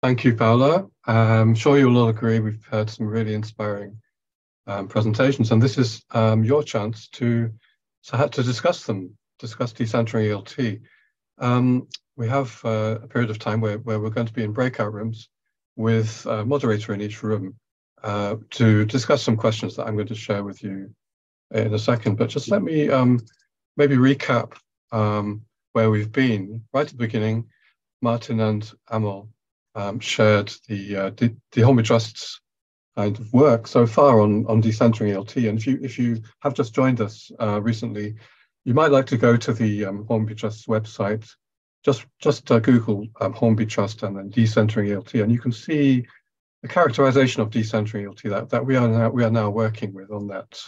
Thank you, Paola. I'm sure you'll all agree we've heard some really inspiring presentations, and this is your chance to discuss them, discuss decentering ELT. We have a period of time where we're going to be in breakout rooms with a moderator in each room to discuss some questions that I'm going to share with you in a second. But just let me maybe recap where we've been. Right at the beginning, Martin and Amal shared the Hornby Trust's kind of work so far on decentering ELT. And if you have just joined us recently, you might like to go to the Hornby Trust's website. Just Google Hornby Trust and then decentering ELT, and you can see the characterization of decentering ELT that we are now working with on that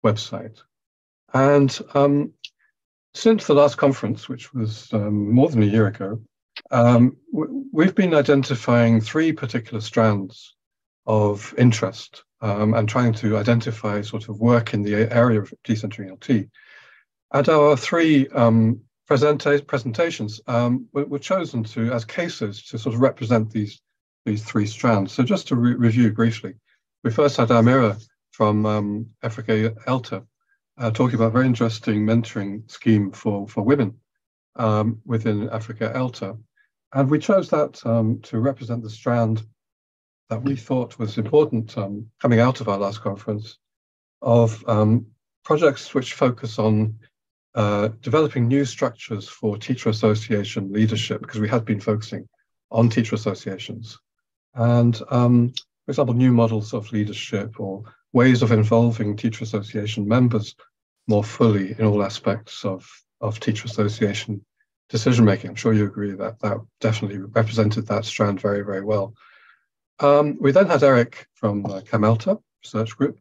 website. And since the last conference, which was more than a year ago, we've been identifying three particular strands of interest and trying to identify sort of work in the area of decentering ELT. And our three presentations were chosen as cases to sort of represent these three strands. So just to review briefly, we first had Amira from Africa ELTA talking about a very interesting mentoring scheme for women within Africa ELTA. And we chose that to represent the strand that we thought was important coming out of our last conference of projects which focus on developing new structures for teacher association leadership, because we had been focusing on teacher associations. And, for example, new models of leadership or ways of involving teacher association members more fully in all aspects of teacher association decision-making. I'm sure you agree that that definitely represented that strand very, very well. We then had Eric from CAMELTA Research Group,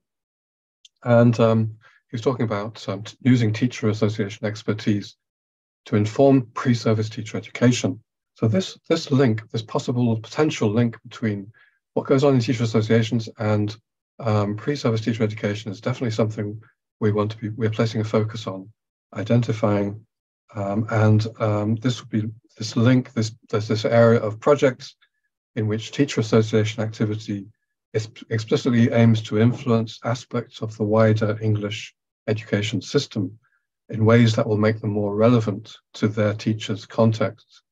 and he was talking about using teacher association expertise to inform pre-service teacher education. So this link, this possible potential link between what goes on in teacher associations and pre-service teacher education is definitely something we're placing a focus on identifying. This would be this link, this area of projects in which teacher association activity explicitly aims to influence aspects of the wider English education system in ways that will make them more relevant to their teachers' contexts.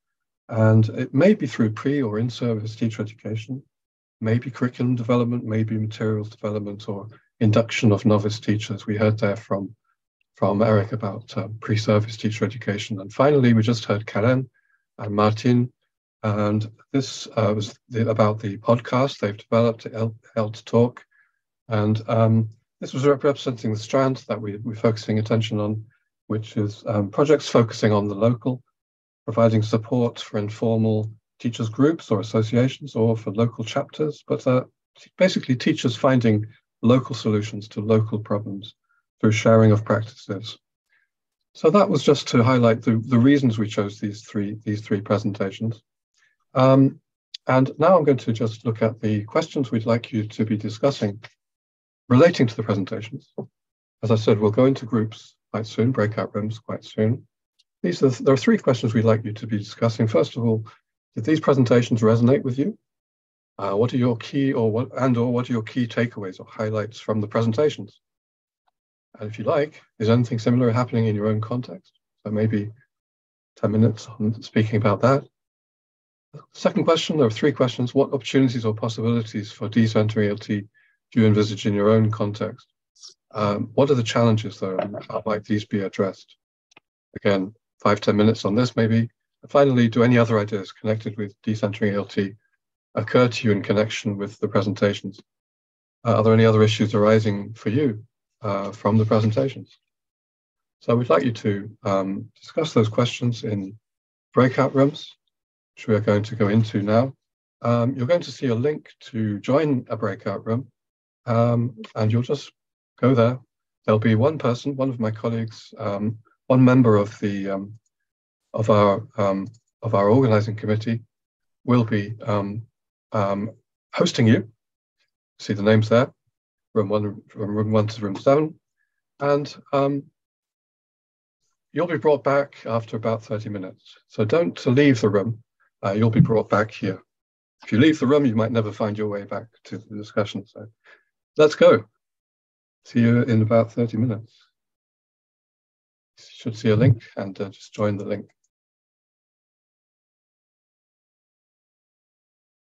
And it may be through pre or in-service teacher education, maybe curriculum development, maybe materials development or induction of novice teachers. We heard there from Eric about pre-service teacher education. And finally, we just heard Karen and Martin, and this was about the podcast they've developed, ELT Talk. And this was representing the strand that we're focusing attention on, which is projects focusing on the local, providing support for informal teachers groups or associations or for local chapters, but basically teachers finding local solutions to local problems through sharing of practices. So that was just to highlight the reasons we chose these three presentations. And now I'm going to just look at the questions we'd like you to be discussing relating to the presentations. As I said, we'll go into groups quite soon, breakout rooms quite soon. There are three questions we'd like you to be discussing. First of all, did these presentations resonate with you? What are your key what are your key takeaways or highlights from the presentations? And if you like, is anything similar happening in your own context? So maybe 10 minutes on speaking about that. Second question, there are three questions. What opportunities or possibilities for decentering ELT do you envisage in your own context? What are the challenges, though, and how might these be addressed? Again, 5-10 minutes on this, maybe. And finally, do any other ideas connected with decentering ELT occur to you in connection with the presentations? Are there any other issues arising for you from the presentations? So we'd like you to discuss those questions in breakout rooms, which we are going to go into now. You're going to see a link to join a breakout room, and you'll just go there. There'll be one person, one of my colleagues, one member of the of our organizing committee will be hosting you. See the names there, room 1 to room 7, and you'll be brought back after about 30 minutes. So don't leave the room. You'll be brought back here. if you leave the room, you might never find your way back to the discussion. So let's go. See you in about 30 minutes. You should see a link and just join the link.